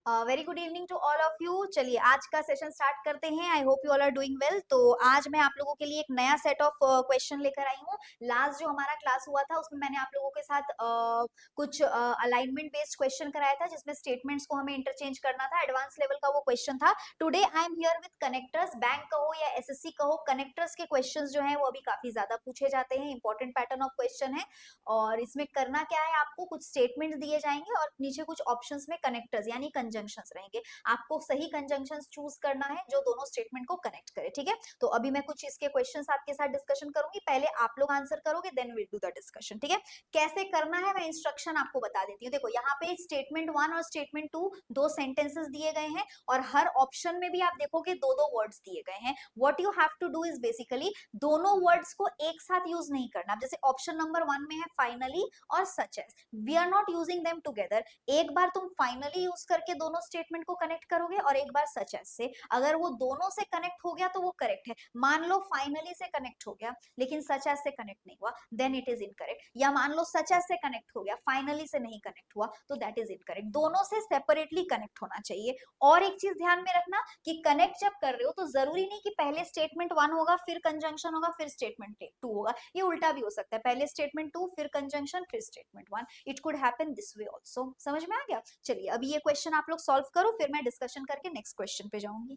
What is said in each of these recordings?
Very good evening to all of you. चलिए आज का सेशन स्टार्ट करते हैं। I hope you all are doing well. तो आज मैं आप लोगों के लिए एक नया सेट ऑफ क्वेश्चन लेकर आई हूँ। लास्ट जो हमारा क्लास हुआ था उसमें मैंने आप लोगों के साथ कुछ अलाइनमेंट बेस्ड क्वेश्चन कराया था, जिसमें स्टेटमेंट्स को हमें इंटरचेंज करना था। एडवांस लेवल का वो क्वेश्चन था। Today I am here with connectors. Bank कहो या एसएससी कहो, कनेक्टर्स के क्वेश्चंस जो हैं वो अभी काफी ज्यादा पूछे जाते हैं। इंपॉर्टेंट पैटर्न ऑफ क्वेश्चन है। और इसमें करना क्या है, आपको कुछ स्टेटमेंट्स दिए जाएंगे और नीचे कुछ ऑप्शंस में कनेक्टर्स यानी कंजंक्शंस रहेंगे। आपको सही कंजंक्शंस चूज करना है जो दोनों स्टेटमेंट को कनेक्ट करे। ठीक है, तो अभी मैं कुछ इसके क्वेश्चंस आपके साथ डिस्कशन करूंगी। पहले आप लोग आंसर करोगे, then will do the discussion. ठीक है, कैसे करना है मैं इंस्ट्रक्शन आपको बता देती हूँ। देखो यहाँ पे स्टेटमेंट 1 और स्टेटमेंट 2 दो सेंटेंसेस दिए गए हैं और हर ऑप्शन में भी आप देखोगे दो दो वर्ड्स दिए गए हैं। What you have to do is basically दोनों वर्ड्स को एक साथ यूज नहीं करना। जैसे ऑप्शन नंबर 1 में है फाइनली और such as, we are not using them together. एक बार तुम फाइनली यूज करके दोनों स्टेटमेंट को कनेक्ट करोगे और एक बार सच एज से। अगर वो दोनों से कनेक्ट हो गया तो वो करेक्ट है। मान लो फाइनली से कनेक्ट हो गया लेकिन सच एज से कनेक्ट नहीं हुआ, देन इट इज इनकरेक्ट। या मान लो सच एज से कनेक्ट हो गया, फाइनली से नहीं कनेक्ट हुआ, तो दैट इज इनकरेक्ट। दोनों से सेपरेटली कनेक्ट होना चाहिए। और एक चीज ध्यान में रखना कि कनेक्ट जब कर रहे हो तो जरूरी नहीं कि पहले स्टेटमेंट 1 होगा फिर कंजंक्शन होगा फिर स्टेटमेंट 2 होगा। ये उल्टा भी हो सकता है, पहले स्टेटमेंट 2 फिर कंजंक्शन फिर statement 1। It could happen this way also. समझ में आ गया? चलिए अभी ये क्वेश्चन आप लोग सॉल्व करो, फिर मैं डिस्कशन करके नेक्स्ट क्वेश्चन पे जाऊंगी।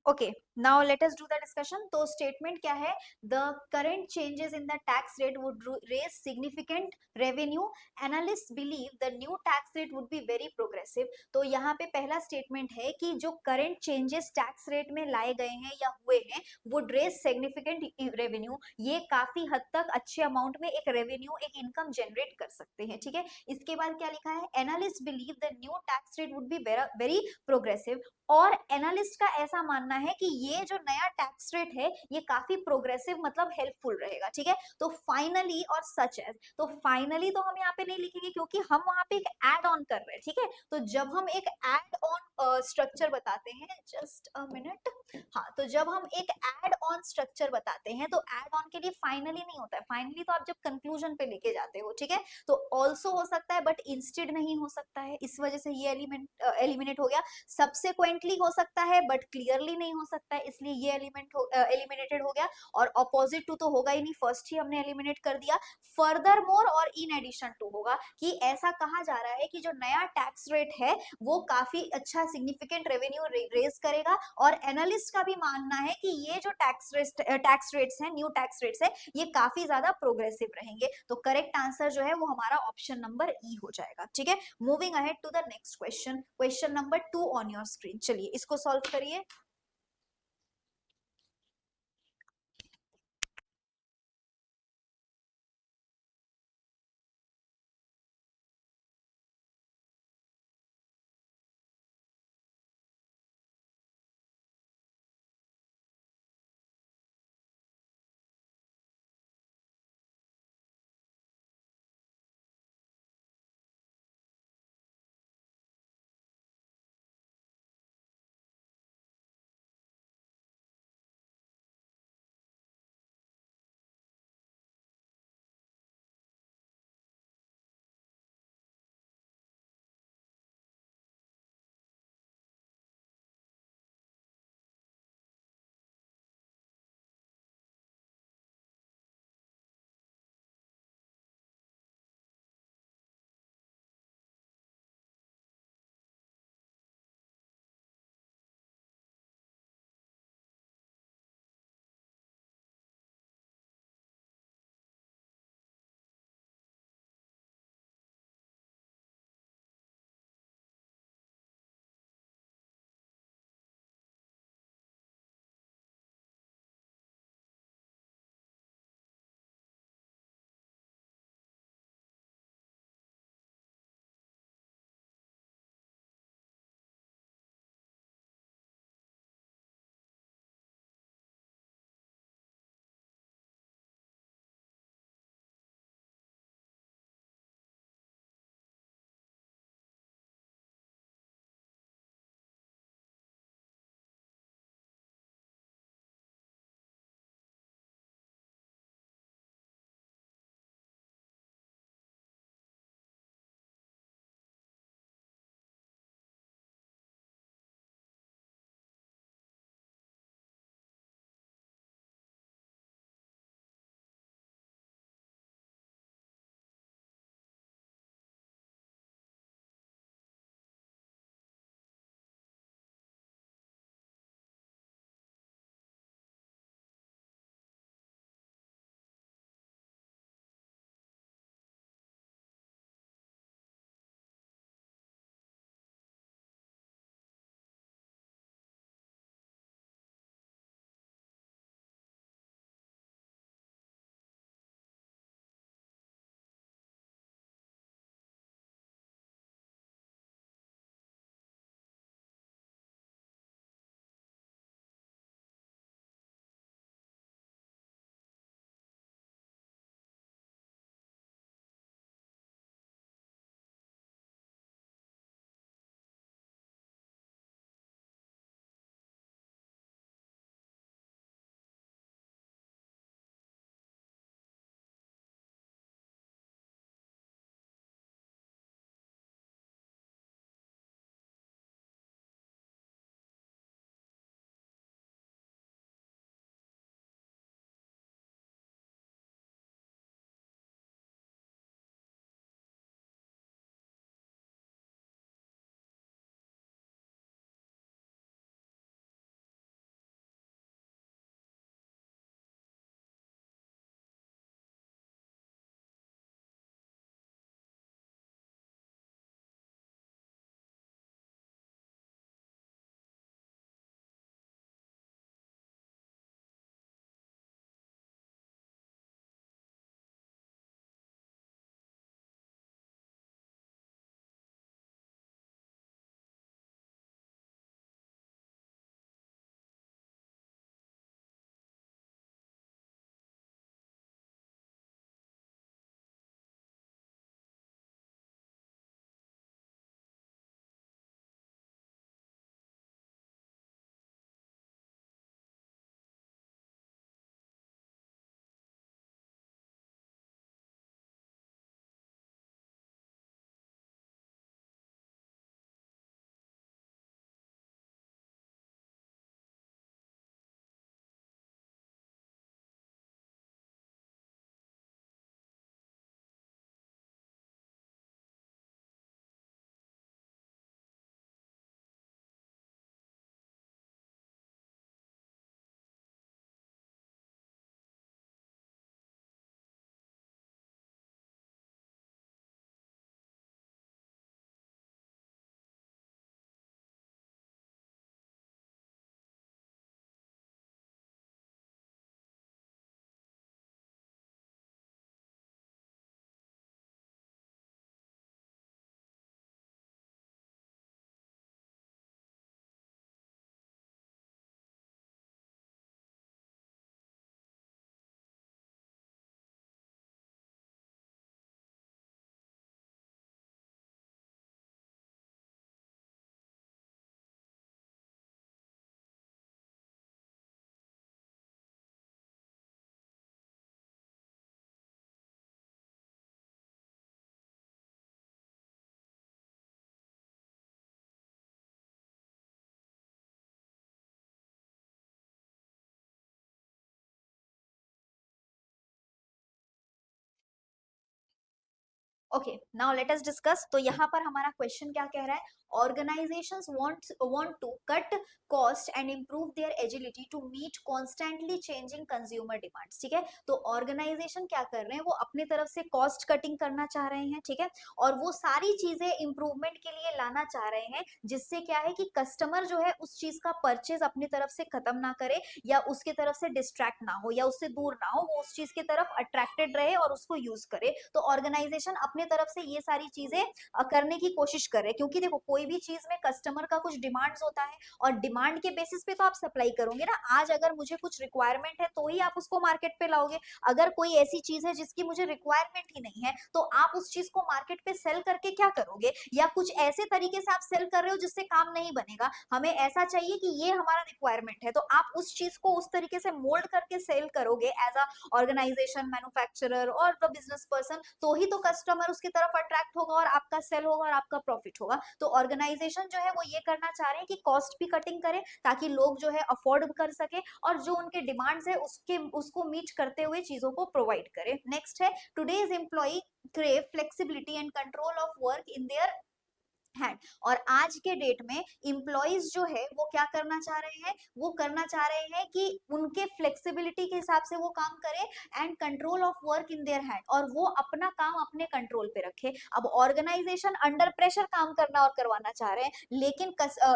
Okay, now let us do the discussion. तो स्टेटमेंट क्या है? The current changes in the tax rate would raise significant revenue, analyst believe the new tax rate would be very progressive. तो यहाँ पे पहला statement है कि जो करंट चेंजेस टैक्स रेट में लाए गए हैं या हुए हैं, वुड रेज सिग्निफिकेंट रेवेन्यू, ये काफी हद तक अच्छे अमाउंट में एक रेवेन्यू, एक इनकम जनरेट कर सकते हैं, ठीक है। इसके बाद क्या लिखा है? Analyst believe the new tax rate would be very progressive, और एनालिस्ट का ऐसा मानना है कि ये जो नया टैक्स रेट है ये काफी प्रोग्रेसिव मतलब हेल्पफुल रहेगा, ठीक है। तो फाइनली और सच एज, तो फाइनली तो हम यहाँ पे नहीं लिखेंगे क्योंकि हम वहां पे एक एड ऑन कर रहे हैं, ठीक है। तो जब हम एक एड ऑन स्ट्रक्चर बताते हैं, जस्ट अ मिनट, हाँ, तो जब हम एक एड ऑन स्ट्रक्चर बताते हैं तो एड ऑन के लिए फाइनली नहीं होता है, फाइनली तो आप जब कंक्लूजन पे लेके जाते हो, ठीक है। तो ऑल्सो हो सकता है बट इंस्टेड नहीं हो सकता है, इस वजह से ये एलिमेंट एलिमिनेट हो गया। सब्सिक्वेंटली हो सकता है बट क्लियरली नहीं हो सकता है, इसलिए ये एलिमिनेटेड हो गया। और अपोजिट टू तो होगा ही नहीं, फर्स्ट ही हमने एलिमिनेट कर दिया। फर्दर मोर और इन एडिशन टू होगा कि ऐसा कहा जा रहा है कि जो नया टैक्स रेट है वो काफी अच्छा सिग्निफिकेंट रेवेन्यू रेज करेगा, और एनालिस्ट का भी मानना है कि ये जो टैक्स रेट्स हैं, न्यू टैक्स रेट्स है, ये काफी ज्यादा प्रोग्रेसिव रहेंगे। तो करेक्ट आंसर जो है वो हमारा ऑप्शन नंबर ई हो जाएगा, ठीक है। Moving ahead to the next question, question number 2 on your screen. चलिए इसको सॉल्व करिए। Okay, now let us discuss. तो यहाँ पर हमारा क्वेश्चन क्या कह रहा है, organisations want to cut cost and improve their agility to meet constantly changing consumer demands. ठीक है, तो ऑर्गेनाइजेशन क्या कर रहे हैं, वो अपनी तरफ से कॉस्ट कटिंग करना चाह रहे हैं। ठीक है, और वो सारी चीजें इंप्रूवमेंट के लिए लाना चाह रहे हैं, जिससे क्या है कि कस्टमर जो है उस चीज का परचेज अपनी तरफ से खत्म ना करे, या उसके तरफ से डिस्ट्रैक्ट ना हो, या उससे दूर ना हो, वो उस चीज की तरफ अट्रैक्टेड रहे और उसको यूज करे। तो ऑर्गेनाइजेशन अपने तरफ से ये सारी चीजें करने की कोशिश कर रहे हैं, क्योंकि देखो कोई भी चीज में कस्टमर का कुछ डिमांड्स होता है, और डिमांड के बेसिस पे तो आप सप्लाई करोगे ना। आज अगर मुझे कुछ रिक्वायरमेंट है तो ही आप उसको मार्केट पे लाओगे। अगर कोई ऐसी चीज है जिसकी मुझे रिक्वायरमेंट ही नहीं है, तो आप उस चीज को मार्केट पे सेल करके क्या करोगे, या कुछ ऐसे तरीके से आप सेल कर रहे हो जिससे काम नहीं बनेगा। हमें ऐसा चाहिए कि ये हमारा रिक्वायरमेंट है, तो आप उस चीज को उस तरीके से मोल्ड करके सेल करोगे एज अ ऑर्गेनाइजेशन, मैन्युफैक्चरर और द बिजनेस पर्सन, तो ही तो कस्टमर उसकी तरफ अट्रैक्ट होगा और आपका सेल होगा और आपका प्रॉफिट होगा। तो ऑर्गेनाइजेशन जो है वो ये करना चाह रहे हैं कि कॉस्ट भी कटिंग करें, ताकि लोग जो है अफोर्ड कर सके, और जो उनके डिमांड्स है उसको मीट करते हुए चीजों को प्रोवाइड करें। नेक्स्ट है, today's employ crave flexibility and control of work in their hand. और आज के डेट में इंप्लॉइज जो है वो क्या करना चाह रहे हैं, वो करना चाह रहे हैं कि उनके फ्लेक्सिबिलिटी के हिसाब से वो काम करे, and control of work in their hand, और वो अपना काम अपने कंट्रोल पे रखे। अब ऑर्गेनाइजेशन अंडर प्रेशर काम करना और करवाना चाह रहे हैं, लेकिन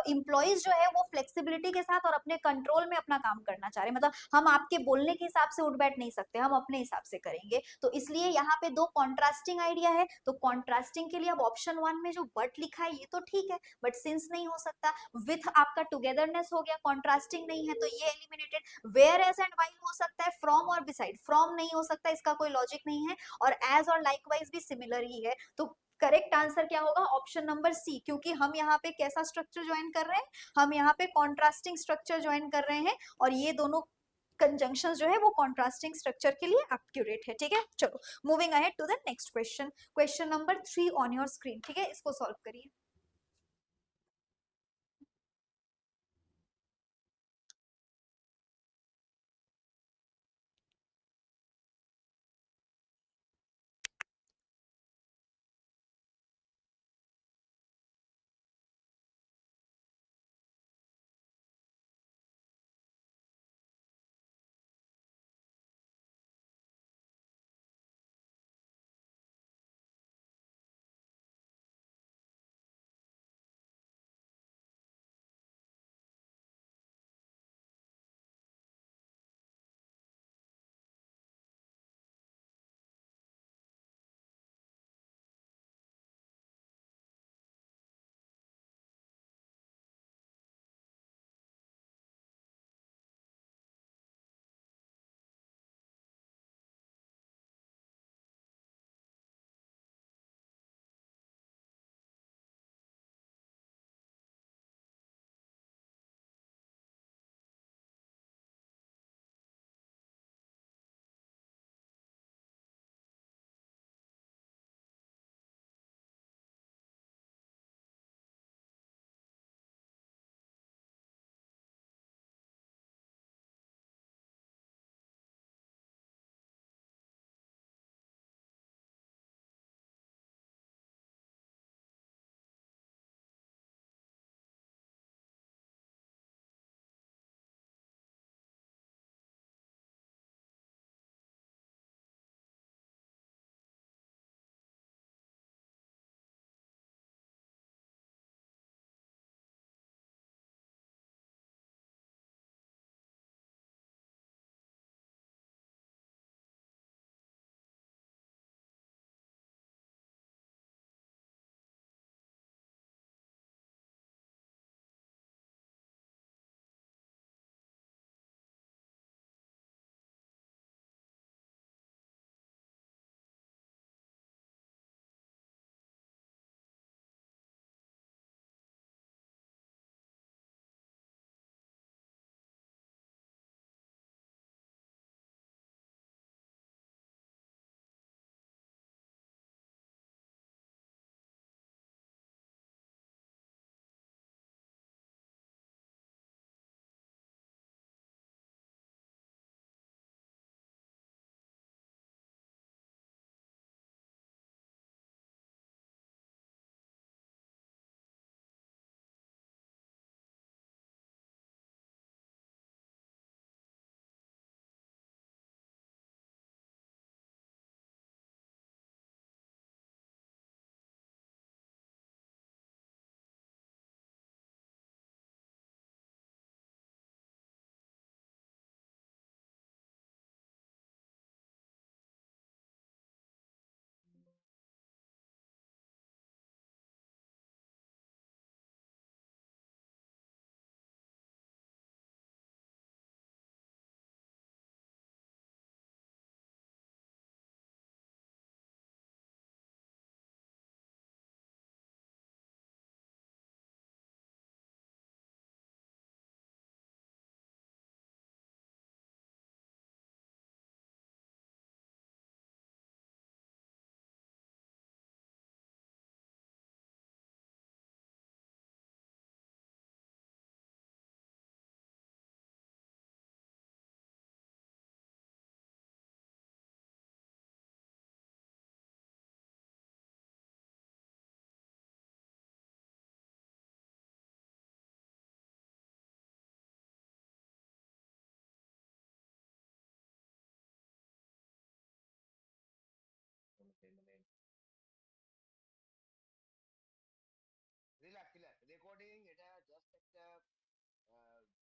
इंप्लॉइज जो है वो फ्लेक्सिबिलिटी के साथ और अपने कंट्रोल में अपना काम करना चाह रहे हैं। मतलब हम आपके बोलने के हिसाब से उठ बैठ नहीं सकते, हम अपने हिसाब से करेंगे। तो इसलिए यहाँ पे दो कॉन्ट्रास्टिंग आइडिया है। तो कॉन्ट्रास्टिंग के लिए अब ऑप्शन वन में जो बट लिखा है ये तो ठीक है, बट सिंस नहीं हो सकता। विथ आपका टुगेदरनेस हो गया, कॉन्ट्रास्टिंग नहीं है, तो ये eliminated. Whereas and while हो सकता है, फ्रॉम और बिसाइड, फ्रॉम नहीं हो सकता, इसका कोई लॉजिक नहीं है, और एज और लाइकवाइज भी सिमिलर ही है। तो करेक्ट आंसर क्या होगा, ऑप्शन नंबर सी, क्योंकि हम यहाँ पे कैसा स्ट्रक्चर ज्वाइन कर रहे हैं, हम यहाँ पे कॉन्ट्रास्टिंग स्ट्रक्चर ज्वाइन कर रहे हैं, और ये दोनों कंजंक्शन जो है वो कॉन्ट्रास्टिंग स्ट्रक्चर के लिए एक्यूरेट है। ठीक है, चलो moving ahead to the next question. Question number 3 on your screen. ठीक है, इसको सॉल्व करिए।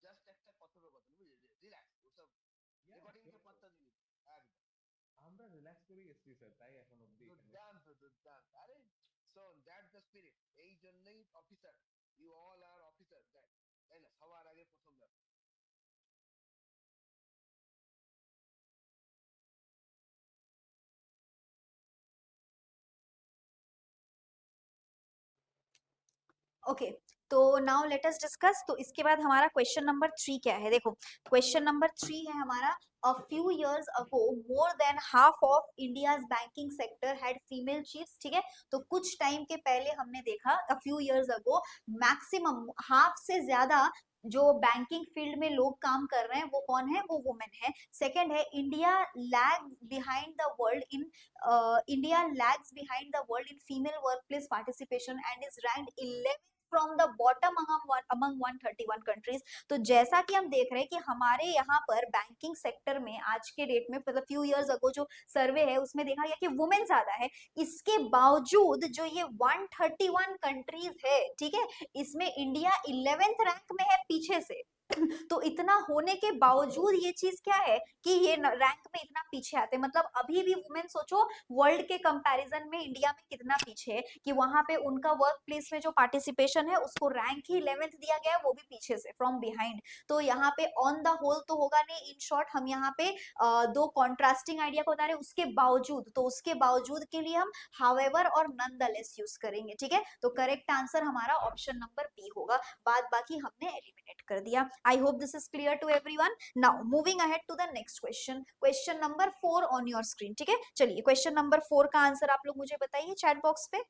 জাস্ট একটা কথোপকথন, বুঝলি, রিল্যাক্স, ওসব Yeah, রেকর্ডিং কে sure, sure. পাত্তা দিবি না। একদম। আমরা রিল্যাক্স করে এসেছি স্যার, তাই এখন অব্দি এখানে। দুর্দান্ত দুর্দান্ত, আরে শোন, দ্যাট দ্য স্পিরিট, এই জন্যই officer, you all are officer, that, তাই না, সবার আগে প্রথম ব্যাপার। ओके, तो नाउ लेट अस डिस्कस। तो इसके बाद हमारा क्वेश्चन नंबर 3 क्या है, देखो क्वेश्चन नंबर 3 है हमारा, a few years ago more than half of India's banking sector had female chiefs. ठीक है, तो कुछ टाइम के पहले हमने देखा, a few years ago maximum half से ज्यादा जो बैंकिंग फील्ड में लोग काम कर रहे हैं वो कौन है, वो वुमेन है। सेकंड है, India lag behind the world in India lags behind the world in female workplace participation and is ranked 11 from the bottom among 131 countries. तो जैसा कि हम देख रहे हैं कि हमारे यहाँ पर बैंकिंग सेक्टर में आज के डेट में, मतलब फ्यू इयर्स अगो जो सर्वे है उसमें देखा गया कि वुमेन ज्यादा है। इसके बावजूद जो ये 131 कंट्रीज है, ठीक है, इसमें इंडिया 11th रैंक में है पीछे से। तो इतना होने के बावजूद ये चीज क्या है कि ये रैंक में इतना पीछे आते हैं, मतलब अभी भी वुमेन सोचो वर्ल्ड के कंपैरिजन में इंडिया में कितना पीछे है, कि वहां पे उनका वर्क प्लेस में जो पार्टिसिपेशन है उसको रैंक ही 11th दिया गया है, वो भी पीछे से, फ्रॉम बिहाइंड। तो यहाँ पे ऑन द होल तो होगा नहीं, इन शॉर्ट हम यहाँ पे दो कॉन्ट्रास्टिंग आइडिया को बता रहे हैं, उसके बावजूद, तो उसके बावजूद के लिए हम हावेवर और नॉनदलेस यूज करेंगे। ठीक है, तो करेक्ट आंसर हमारा ऑप्शन नंबर बी होगा, बाद बाकी हमने एलिमिनेट कर दिया। I hope this is clear to everyone. Now moving ahead to the next question, question number 4 on your screen. ठीक है, चलिए क्वेश्चन नंबर 4 का आंसर आप लोग मुझे बताइए चैट बॉक्स पे।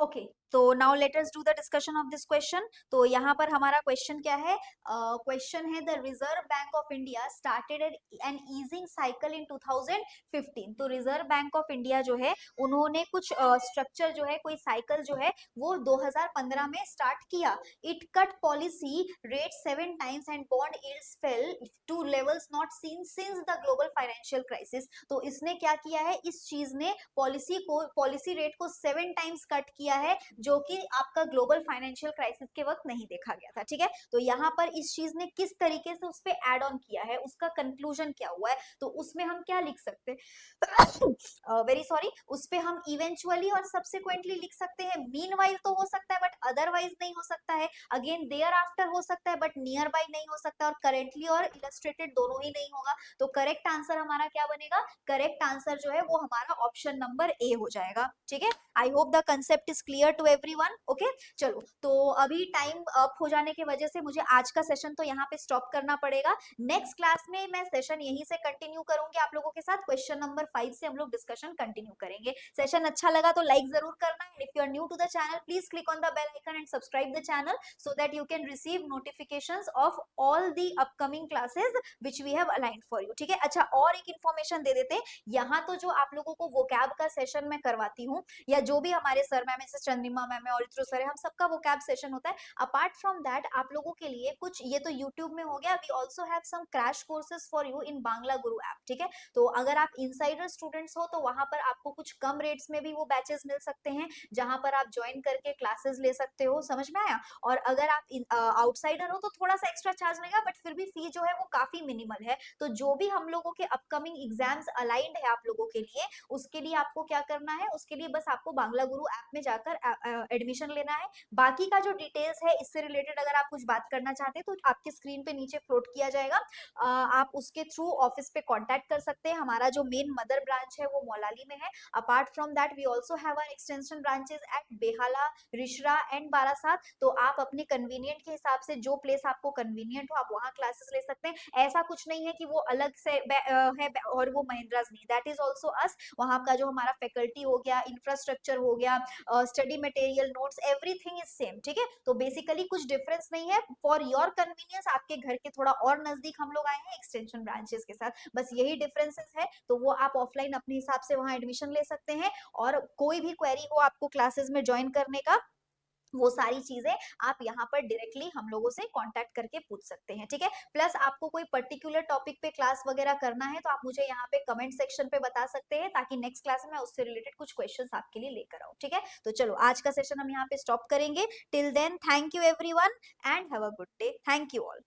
ओके, तो now let us do the discussion of this question. तो यहाँ पर हमारा क्वेश्चन क्या है? क्वेश्चन है the reserve bank of India started an easing cycle in 2015। तो रिजर्व बैंक ऑफ इंडिया जो है उन्होंने कुछ स्ट्रक्चर जो है, कोई साइकिल जो है वो 2015 में स्टार्ट किया। It cut policy rate 7 times and bond yields fail two levels not seen since the global financial crisis. तो इसने क्या किया है? इस चीज ने पॉलिसी रेट को 7 टाइम्स कट किया है, जो कि आपका ग्लोबल फाइनेंशियल क्राइसिस के वक्त नहीं देखा गया था। ठीक है, तो यहाँ पर इस चीज ने किस तरीके से उस पे ऐड ऑन किया है, उसका कंक्लूजन क्या हुआ है, तो उसमें हम क्या लिख सकते हैं? वेरी सॉरी, उस पे हम इवेंचुअली और सब्सिक्वेंटली लिख सकते हैं। मीनवाइल तो हो सकता है बट अदरवाइज नहीं हो सकता है। अगेन देयर आफ्टर हो सकता है बट नियर बाय नहीं हो सकता, और करेंटली और इलस्ट्रेटेड दोनों ही नहीं होगा। तो करेक्ट आंसर हमारा क्या बनेगा? करेक्ट आंसर जो है वो हमारा ऑप्शन नंबर ए हो जाएगा। ठीक है, I hope the concept is clear to everyone. Okay, चलो, तो अभी टाइम अप हो जाने की वजह से मुझे आज का सेशन तो यहाँ पे स्टॉप करना पड़ेगा। नेक्स्ट क्लास में मैं सेशन यहीं से कंटिन्यू करूंगी आप लोगों के साथ। क्वेश्चन नंबर 5 से हम लोग डिस्कशन कंटिन्यू करेंगे। सेशन अच्छा लगा तो लाइक जरूर करना, and if you are new to the channel please click on the bell icon and subscribe the channel so that you can receive notifications of all the upcoming classes which we have aligned for you। ठीक है, अच्छा, और एक information दे देते हैं। यहाँ तो जो आप लोगों को वोकैब का सेशन मैं करवाती हूँ, या जो भी हमारे सर मैम जैसे चंद्रिमा मैम है और इत्रो सर है, हम सबका वोकैब सेशन होता है। अपार्ट फ्रॉम दैट आप लोगों के लिए कुछ, ये तो यूट्यूब में हो गया, we also have some crash courses for you in Bangla Guru app. ठीक है, तो अगर आप इनसाइडर स्टूडेंट्स हो तो वहां पर आपको कुछ कम रेट्स में भी वो बैचेस मिल सकते हैं, जहां पर आप ज्वाइन करके क्लासेस ले सकते हो। समझ में आया? और अगर आप आउटसाइडर हो तो थोड़ा सा एक्स्ट्रा चार्ज लगेगा, बट फिर भी फी जो है वो काफी मिनिमल है। तो जो भी हम लोगों के अपकमिंग एग्जाम्स अलाइंड है आप लोगों के लिए, उसके लिए आपको क्या करना है? उसके लिए बस आपको बांग्ला गुरु ऐप में जाकर एडमिशन लेना है। बाकी का जो डिटेल्स है इससे रिलेटेड अगर आप कुछ बात करना चाहते हैं तो आपके स्क्रीन पे नीचे फ्लोट किया जाएगा। आप उसके थ्रू ऑफिस पे कांटेक्ट कर सकते हैं। हमारा जो मेन मदर ब्रांच है वो मौलाली में है। Apart from that we also have our extension branches at Behala, Rishra and Barasat. तो आप अपने कन्वीनियंट के हिसाब से जो प्लेस आपको कन्वीनियंट हो आप वहां क्लासेस ले सकते हैं। ऐसा कुछ नहीं है कि वो अलग से है और वो महिंद्राज नहीं, दैट इज ऑल्सो अस। वहां का जो हमारा फैकल्टी हो गया, इंफ्रास्ट्रक्चर हो गया, study material, notes, everything is same. ठीक है, तो बेसिकली कुछ डिफरेंस नहीं है। फॉर योर कन्वीनियंस आपके घर के थोड़ा और नजदीक हम लोग आए हैं एक्सटेंशन ब्रांचेस के साथ, बस यही डिफरेंसेस है। तो वो आप ऑफलाइन अपने हिसाब से वहां एडमिशन ले सकते हैं, और कोई भी क्वेरी हो आपको क्लासेस में ज्वाइन करने का, वो सारी चीजें आप यहाँ पर डायरेक्टली हम लोगों से कांटेक्ट करके पूछ सकते हैं। ठीक है, प्लस आपको कोई पर्टिकुलर टॉपिक पे क्लास वगैरह करना है तो आप मुझे यहाँ पे कमेंट सेक्शन पे बता सकते हैं, ताकि नेक्स्ट क्लास में मैं उससे रिलेटेड कुछ क्वेश्चंस आपके लिए लेकर आऊँ। ठीक है, तो चलो आज का सेशन हम यहाँ पे स्टॉप करेंगे। Till then thank you everyone and have a good day. Thank you all.